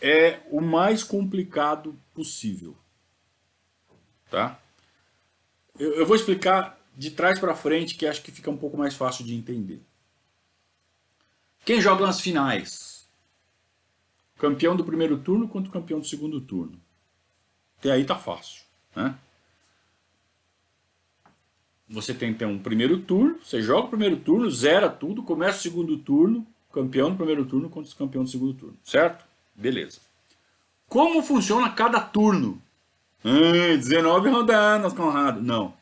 é o mais complicado possível, tá? Eu vou explicar de trás para frente, que acho que fica um pouco mais fácil de entender. Quem joga nas finais? Campeão do primeiro turno contra o campeão do segundo turno. Até aí tá fácil, né? Você tem então um primeiro turno, você joga o primeiro turno, zera tudo, começa o segundo turno, campeão do primeiro turno contra o campeão do segundo turno, certo? Beleza. Como funciona cada turno? 19 rodadas, Conrado. Não.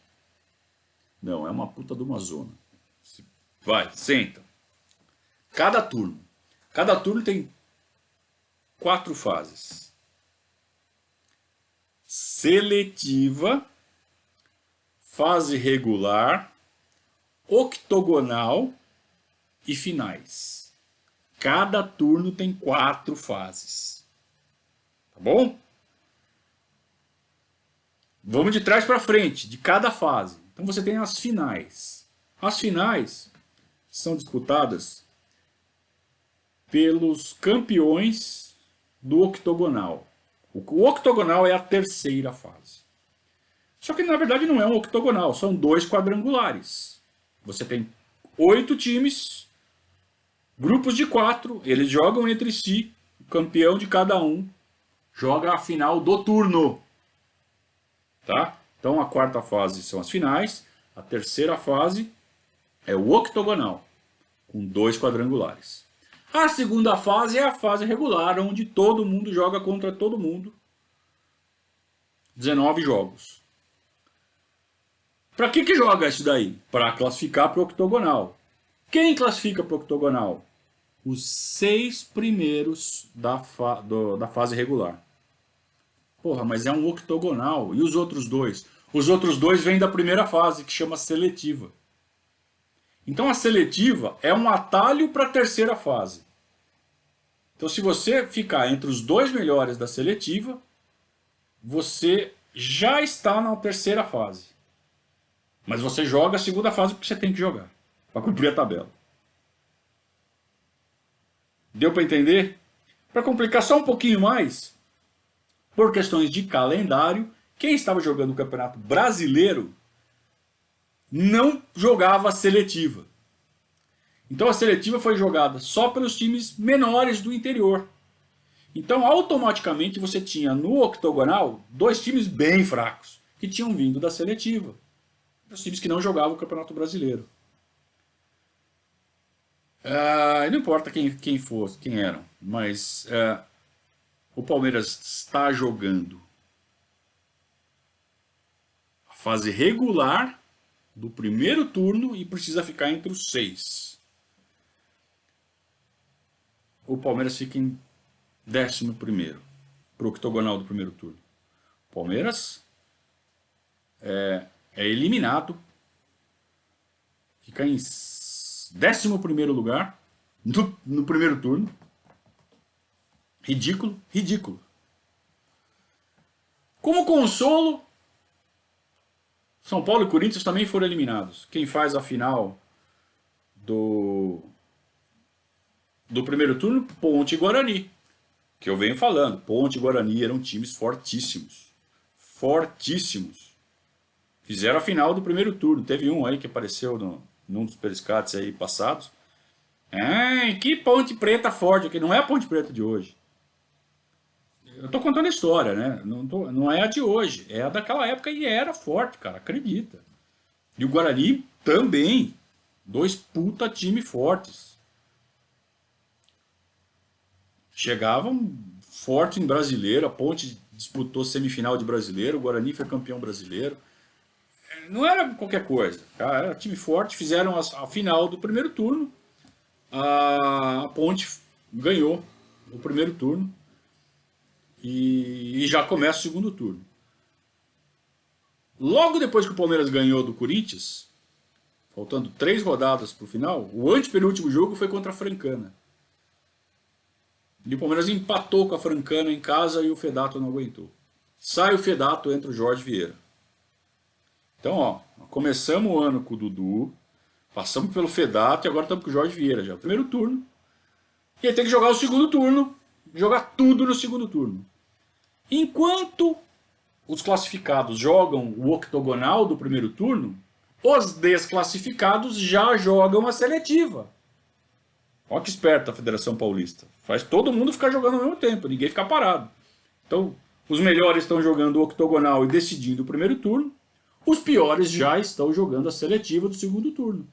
Não, é uma puta de uma zona. Vai, senta. Cada turno. Cada turno tem 4 fases: seletiva, fase regular, octogonal e finais. Cada turno tem 4 fases. Tá bom? Vamos de trás para frente, de cada fase. Então você tem as finais. As finais são disputadas pelos campeões do octogonal. O octogonal é a terceira fase. Só que na verdade não é um octogonal, são 2 quadrangulares. Você tem 8 times, grupos de 4, eles jogam entre si, o campeão de cada um joga a final do turno. Tá? Então a quarta fase são as finais, a terceira fase é o octogonal, com 2 quadrangulares. A segunda fase é a fase regular, onde todo mundo joga contra todo mundo. 19 jogos. Para que joga isso daí? Para classificar para o octogonal. Quem classifica para o octogonal? Os 6 primeiros da fase regular. Porra, mas é um octogonal. E os outros 2? Os outros 2 vêm da primeira fase, que chama seletiva. Então a seletiva é um atalho para a terceira fase. Então se você ficar entre os 2 melhores da seletiva, você já está na terceira fase. Mas você joga a segunda fase porque você tem que jogar, para cumprir a tabela. Deu para entender? Para complicar só um pouquinho mais, por questões de calendário, quem estava jogando o Campeonato Brasileiro não jogava a seletiva. Então a seletiva foi jogada só pelos times menores do interior. Então automaticamente você tinha no octogonal 2 times bem fracos, que tinham vindo da seletiva. Os times que não jogavam o Campeonato Brasileiro. Não importa quem fosse, quem eram, mas o Palmeiras está jogando a fase regular do primeiro turno e precisa ficar entre os 6. O Palmeiras fica em 11º para o octogonal do primeiro turno. O Palmeiras é eliminado, fica em 11º lugar no primeiro turno. Ridículo, ridículo. Como consolo, São Paulo e Corinthians também foram eliminados. Quem faz a final do primeiro turno? Ponte e Guarani. Que eu venho falando. Ponte e Guarani eram times fortíssimos. Fortíssimos. Fizeram a final do primeiro turno. Teve um aí que apareceu num dos periscates aí passados. Que Ponte Preta forte, que não é a Ponte Preta de hoje. Eu tô contando a história, né? Não é a de hoje, é a daquela época e era forte, cara, acredita. E o Guarani também. 2 puta time fortes. Chegavam forte em brasileiro, a Ponte disputou semifinal de brasileiro, o Guarani foi campeão brasileiro. Não era qualquer coisa, tá? Era time forte, fizeram a final do primeiro turno. A Ponte ganhou o primeiro turno e já começa o segundo turno. Logo depois que o Palmeiras ganhou do Corinthians, faltando 3 rodadas para o final, o antepenúltimo jogo foi contra a Francana. E o Palmeiras empatou com a Francana em casa e o Fedato não aguentou. Sai o Fedato, entra o Jorge Vieira. Então, ó, começamos o ano com o Dudu, passamos pelo Fedato e agora estamos com o Jorge Vieira já. Primeiro turno. E aí tem que jogar o segundo turno jogar tudo no segundo turno. Enquanto os classificados jogam o octogonal do primeiro turno, os desclassificados já jogam a seletiva. Olha que esperta a Federação Paulista. Faz todo mundo ficar jogando ao mesmo tempo, ninguém ficar parado. Então, os melhores estão jogando o octogonal e decidindo o primeiro turno. Os piores já estão jogando a seletiva do segundo turno.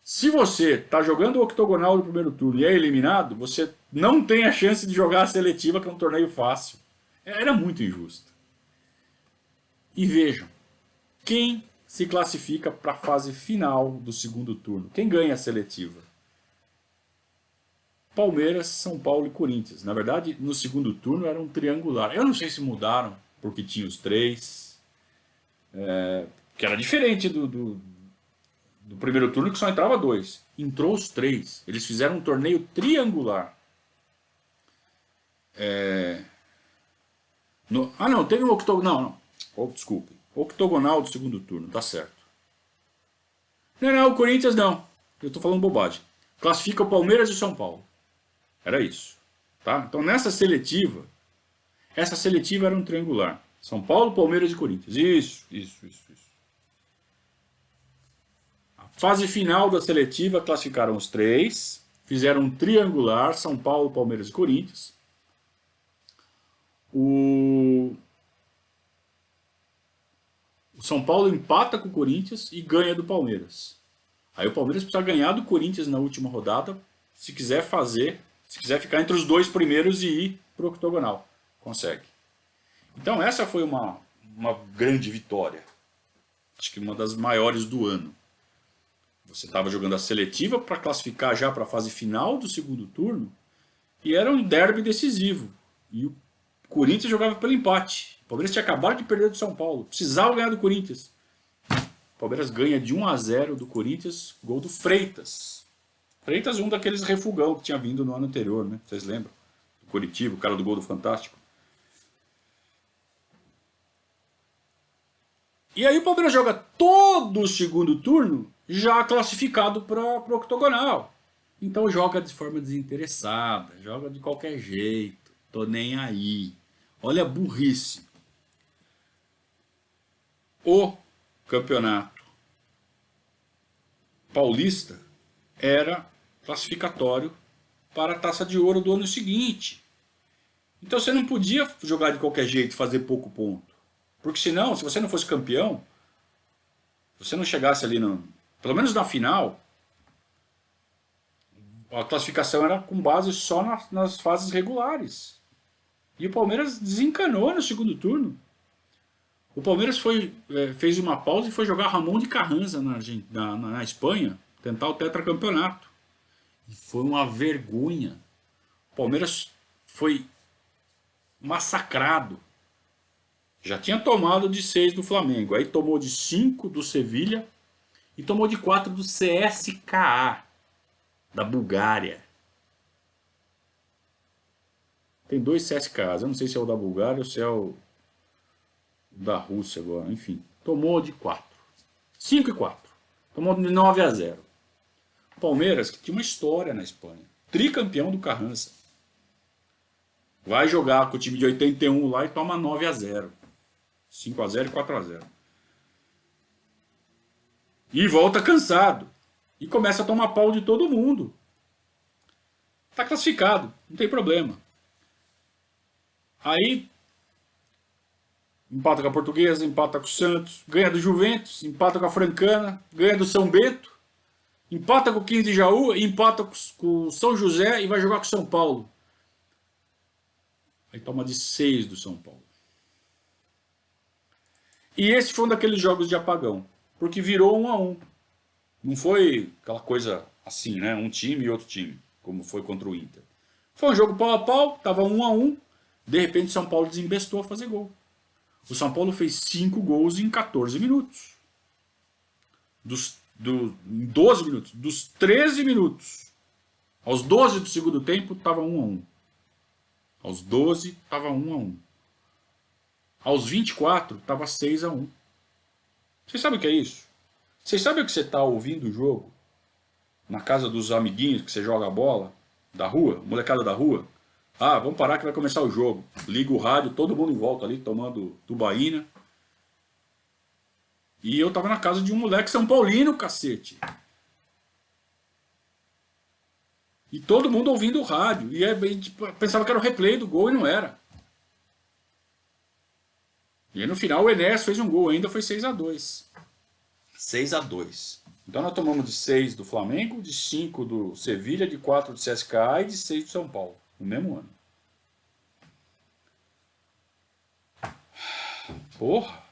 Se você está jogando o octogonal do primeiro turno e é eliminado, você não tem a chance de jogar a seletiva, que é um torneio fácil. Era muito injusto. E vejam, quem se classifica para a fase final do segundo turno? Quem ganha a seletiva? Palmeiras, São Paulo e Corinthians. Na verdade, no segundo turno era um triangular. Eu não sei se mudaram, porque tinha os três. Que era diferente do primeiro turno, que só entrava dois. Entrou os três. Eles fizeram um torneio triangular. Não, teve um octogonal. Não. Oh, desculpe. Octogonal do segundo turno, tá certo. Não, o Corinthians não. Eu tô falando bobagem. Classifica o Palmeiras e o São Paulo. Era isso. Tá? Então nessa seletiva, essa seletiva era um triangular. São Paulo, Palmeiras e Corinthians. Isso. A fase final da seletiva classificaram os três. Fizeram um triangular, São Paulo, Palmeiras e Corinthians. O São Paulo empata com o Corinthians e ganha do Palmeiras. Aí o Palmeiras precisa ganhar do Corinthians na última rodada, se quiser ficar entre os dois primeiros e ir para o octogonal. Consegue. Então essa foi uma grande vitória. Acho que uma das maiores do ano. Você estava jogando a seletiva para classificar já para a fase final do segundo turno, e era um derby decisivo. E o Corinthians jogava pelo empate. O Palmeiras tinha acabado de perder do São Paulo. Precisava ganhar do Corinthians. O Palmeiras ganha de 1-0 do Corinthians, gol do Freitas. Freitas, um daqueles refugão que tinha vindo no ano anterior, né? Vocês lembram? Do Coritiba, o cara do gol do Fantástico. E aí o Palmeiras joga todo o segundo turno já classificado para o octogonal. Então joga de forma desinteressada, joga de qualquer jeito. Tô nem aí. Olha a burrice. O campeonato paulista era classificatório para a Taça de Ouro do ano seguinte. Então você não podia jogar de qualquer jeito e fazer pouco ponto. Porque senão, se você não fosse campeão, se você não chegasse ali, pelo menos na final, a classificação era com base só nas fases regulares. E o Palmeiras desencanou no segundo turno. O Palmeiras fez uma pausa e foi jogar Ramon de Carranza na Espanha, tentar o tetracampeonato. E foi uma vergonha. O Palmeiras foi massacrado. Já tinha tomado de 6 do Flamengo, aí tomou de 5 do Sevilha e tomou de 4 do CSKA, da Bulgária. Tem dois CSKAs, eu não sei se é o da Bulgária ou se é o da Rússia agora, enfim. Tomou de 4. 5 e 4. Tomou de 9-0. Palmeiras, que tinha uma história na Espanha. Tricampeão do Carranza. Vai jogar com o time de 81 lá e toma 9-0. 5-0 e 4-0. E volta cansado. E começa a tomar pau de todo mundo. Tá classificado, não tem problema. Aí empata com a Portuguesa, empata com o Santos, ganha do Juventus, empata com a Francana, ganha do São Bento, empata com o 15 de Jaú, empata com o São José e vai jogar com o São Paulo. Aí toma de 6 do São Paulo. E esse foi um daqueles jogos de apagão, porque virou 1-1. Não foi aquela coisa assim, né? Um time e outro time, como foi contra o Inter. Foi um jogo pau a pau, tava 1-1. De repente, o São Paulo desembestou a fazer gol. O São Paulo fez 5 gols em 14 minutos. Em 12 minutos. Dos 13 minutos aos 12 do segundo tempo, estava 1-1. Aos 12, estava 1-1. Aos 24, estava 6-1. Vocês sabem o que é isso? Vocês sabem o que você está ouvindo o jogo? Na casa dos amiguinhos que você joga a bola? da rua, molecada da rua. Ah, vamos parar que vai começar o jogo. Liga o rádio, todo mundo em volta ali, tomando tubaína. E eu tava na casa de um moleque São Paulino, cacete. E todo mundo ouvindo o rádio. E aí, tipo, pensava que era o replay do gol e não era. E aí no final o Enéas fez um gol, ainda foi 6-2. 6-2. Então nós tomamos de 6 do Flamengo, de 5 do Sevilha, de 4 do CSKA e de 6 do São Paulo, no mesmo ano. Porra!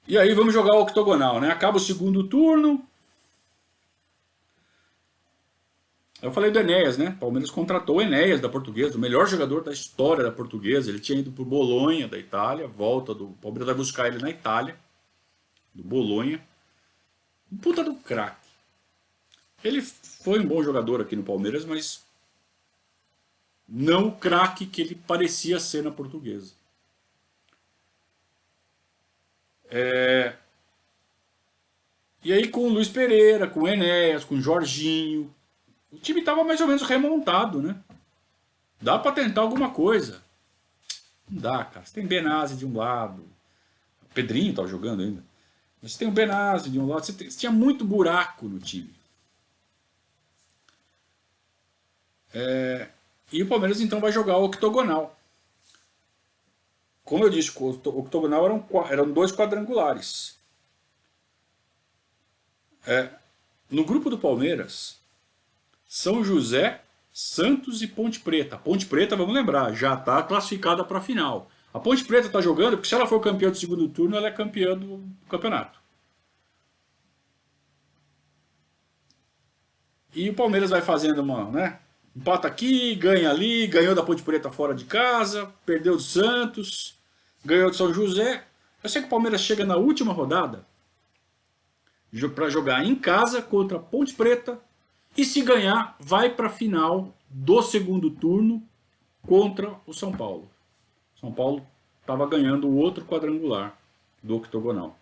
E aí vamos jogar o octogonal, né? Acaba o segundo turno. Eu falei do Enéas, né? O Palmeiras contratou o Enéas da Portuguesa, o melhor jogador da história da Portuguesa. Ele tinha ido pro Bolonha da Itália, volta do Palmeiras vai buscar ele na Itália, do Bolonha. Um puta do craque. Ele foi um bom jogador aqui no Palmeiras, mas não o craque que ele parecia ser na Portuguesa. E aí com o Luiz Pereira, com o Enéas, com o Jorginho, o time estava mais ou menos remontado, né? Dá para tentar alguma coisa. Não dá, cara. Você tem Benazzi de um lado, o Pedrinho estava jogando ainda. Você tem o Benazzi de um lado, você tinha muito buraco no time. E o Palmeiras então vai jogar o octogonal. Como eu disse, o octogonal eram 2 quadrangulares. No grupo do Palmeiras, São José, Santos e Ponte Preta. A Ponte Preta, vamos lembrar, já está classificada para a final. A Ponte Preta está jogando porque se ela for campeã do segundo turno, ela é campeã do campeonato. E o Palmeiras vai fazendo uma, né? Empata aqui, ganha ali, ganhou da Ponte Preta fora de casa, perdeu do Santos, ganhou do São José. Eu sei que o Palmeiras chega na última rodada para jogar em casa contra a Ponte Preta e se ganhar, vai para a final do segundo turno contra o São Paulo. São Paulo estava ganhando o outro quadrangular do octogonal.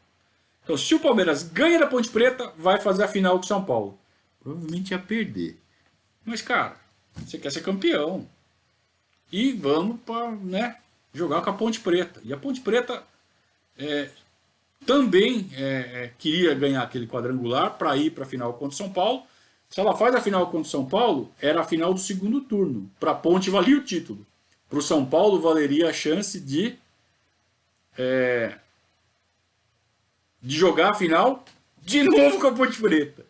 Então, se o Palmeiras ganha da Ponte Preta, vai fazer a final com o São Paulo. Provavelmente ia perder. Mas, cara, você quer ser campeão. E vamos para, né, jogar com a Ponte Preta. E a Ponte Preta também queria ganhar aquele quadrangular para ir para a final contra o São Paulo. Se ela faz a final contra o São Paulo, era a final do segundo turno. Para a Ponte valia o título. Para o São Paulo valeria a chance de jogar a final de novo com a Ponte Preta.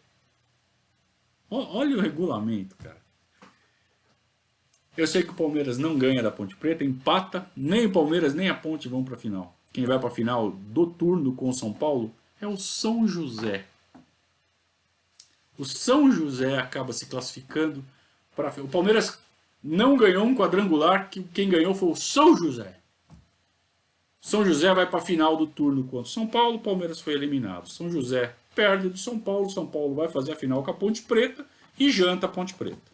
Olha o regulamento, cara. Eu sei que o Palmeiras não ganha da Ponte Preta, empata, nem o Palmeiras nem a Ponte vão para a final. Quem vai para a final do turno com o São Paulo é o São José. O São José acaba se classificando para a final. O Palmeiras não ganhou um quadrangular, que quem ganhou foi o São José. São José vai para a final do turno contra o São Paulo, o Palmeiras foi eliminado. São José perde do São Paulo vai fazer a final com a Ponte Preta e janta a Ponte Preta.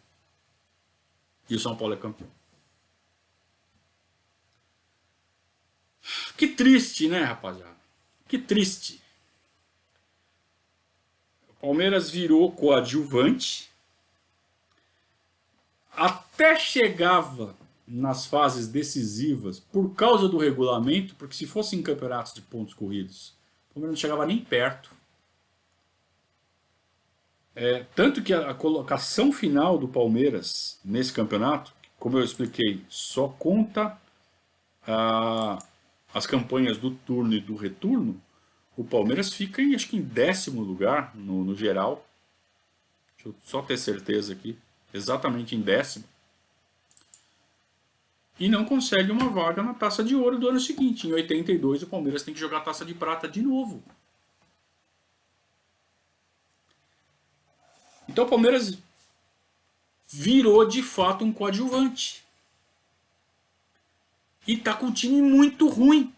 E o São Paulo é campeão. Que triste, né, rapaziada? Que triste. O Palmeiras virou coadjuvante. Até chegava nas fases decisivas por causa do regulamento, porque se fossem campeonatos de pontos corridos, o Palmeiras não chegava nem perto. Tanto que a colocação final do Palmeiras nesse campeonato, como eu expliquei, só conta as campanhas do turno e do retorno. O Palmeiras fica acho que em 10º lugar no geral. Deixa eu só ter certeza aqui. Exatamente em 10º. E não consegue uma vaga na Taça de Ouro do ano seguinte. Em 82 o Palmeiras tem que jogar a Taça de Prata de novo. Então o Palmeiras virou de fato um coadjuvante. E tá com um time muito ruim.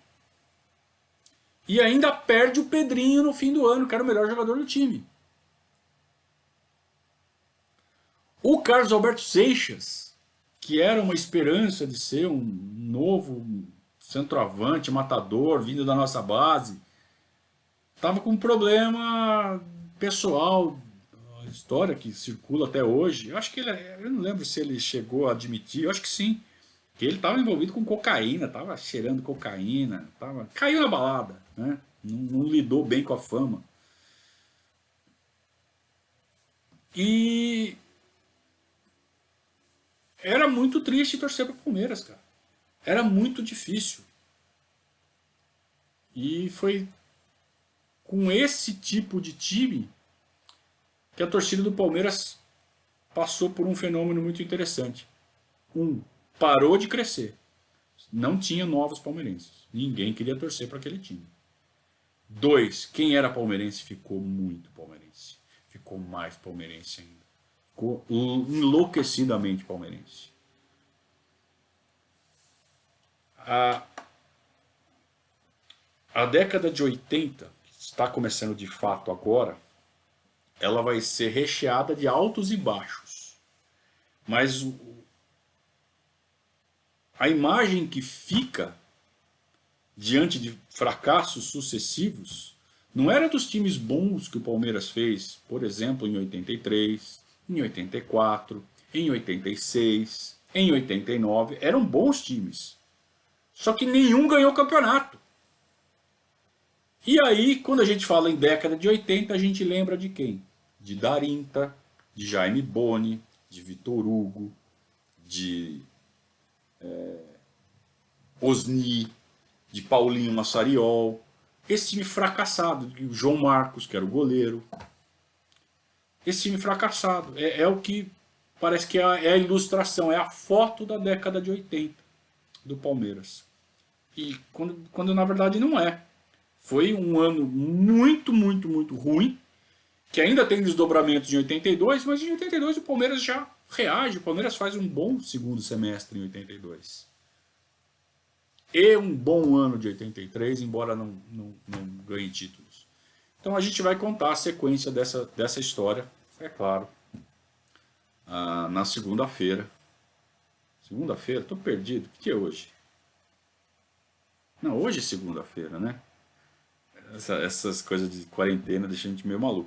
E ainda perde o Pedrinho no fim do ano, que era o melhor jogador do time. O Carlos Alberto Seixas, que era uma esperança de ser um novo centroavante, matador, vindo da nossa base, estava com um problema pessoal, história que circula até hoje. Eu acho que eu não lembro se ele chegou a admitir, eu acho que sim, que ele estava envolvido com cocaína, estava cheirando cocaína, caiu na balada, né? Não lidou bem com a fama. E era muito triste torcer para o Palmeiras, cara. Era muito difícil. E foi com esse tipo de time que a torcida do Palmeiras passou por um fenômeno muito interessante. Parou de crescer. Não tinha novos palmeirenses. Ninguém queria torcer para aquele time. 2, quem era palmeirense ficou muito palmeirense. Ficou mais palmeirense ainda. Ficou enlouquecidamente palmeirense. A, a década de 80, que está começando de fato agora, ela vai ser recheada de altos e baixos. Mas a imagem que fica diante de fracassos sucessivos não era dos times bons que o Palmeiras fez, por exemplo, em 83, em 84, em 86, em 89. Eram bons times. Só que nenhum ganhou campeonato. E aí, quando a gente fala em década de 80, a gente lembra de quem? De Darinta, de Jaime Boni, de Vitor Hugo, de Osni, de Paulinho Massariol. Esse time fracassado, o João Marcos, que era o goleiro. Esse time fracassado. É o que parece que é a ilustração, é a foto da década de 80 do Palmeiras. E quando na verdade não é. Foi um ano muito, muito, muito ruim, que ainda tem desdobramentos em 82, mas em 82 o Palmeiras já reage. O Palmeiras faz um bom segundo semestre em 82. E um bom ano de 83, embora não ganhe títulos. Então a gente vai contar a sequência dessa história, é claro, na segunda-feira. Segunda-feira? Estou perdido. Que dia é hoje? Não, hoje é segunda-feira, né? Essas coisas de quarentena deixam a gente meio maluco.